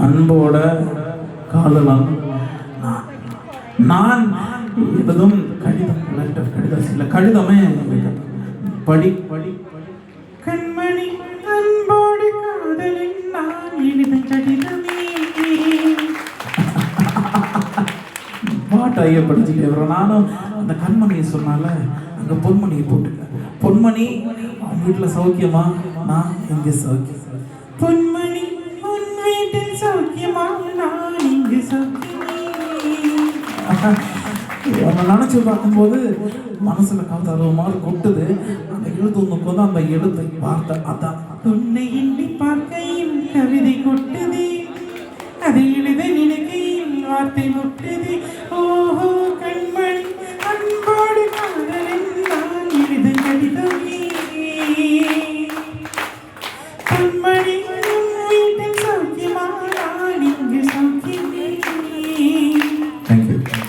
அன்போட காதலாம் நான் எழுதும் கடிதம் கடிதம் இல்ல கடிதமே படி படி கண்மணி அன்போடு காதலின் நான் எழுதும் கடிதமே பாட்டு ஐயா படிச்சுட்டு நானும் அந்த கண்மணியை சொன்னால அங்க பொன்மணியை போட்டுக்க பொன்மணி அவங்க வீட்டுல சௌக்கியமா நான் இங்க சௌக்கியம் பொன்மணி உன் வீட்டில் சௌக்கியமா நான் இங்கு சௌக்கியமே அவனை நினைச்சு பார்க்கும்போது மனசுல காத்தாரு மாதிரி கொட்டுது அந்த எழுத்து ஒன்று போது அந்த எழுத்து வார்த்தை அதான் உன்னை எண்ணி பார்க்கையில் கவிதை கொட்டுது அதை எழுத நினைக்கையில் வார்த்தை முட்டுது ஓஹோ கண்மணி அன்போடு காதலின் நான் எழுத கடிதமே கண்மணி வீட்டில் சௌக்கியமா நான் இங்கு சௌக்கியமே. Thank you.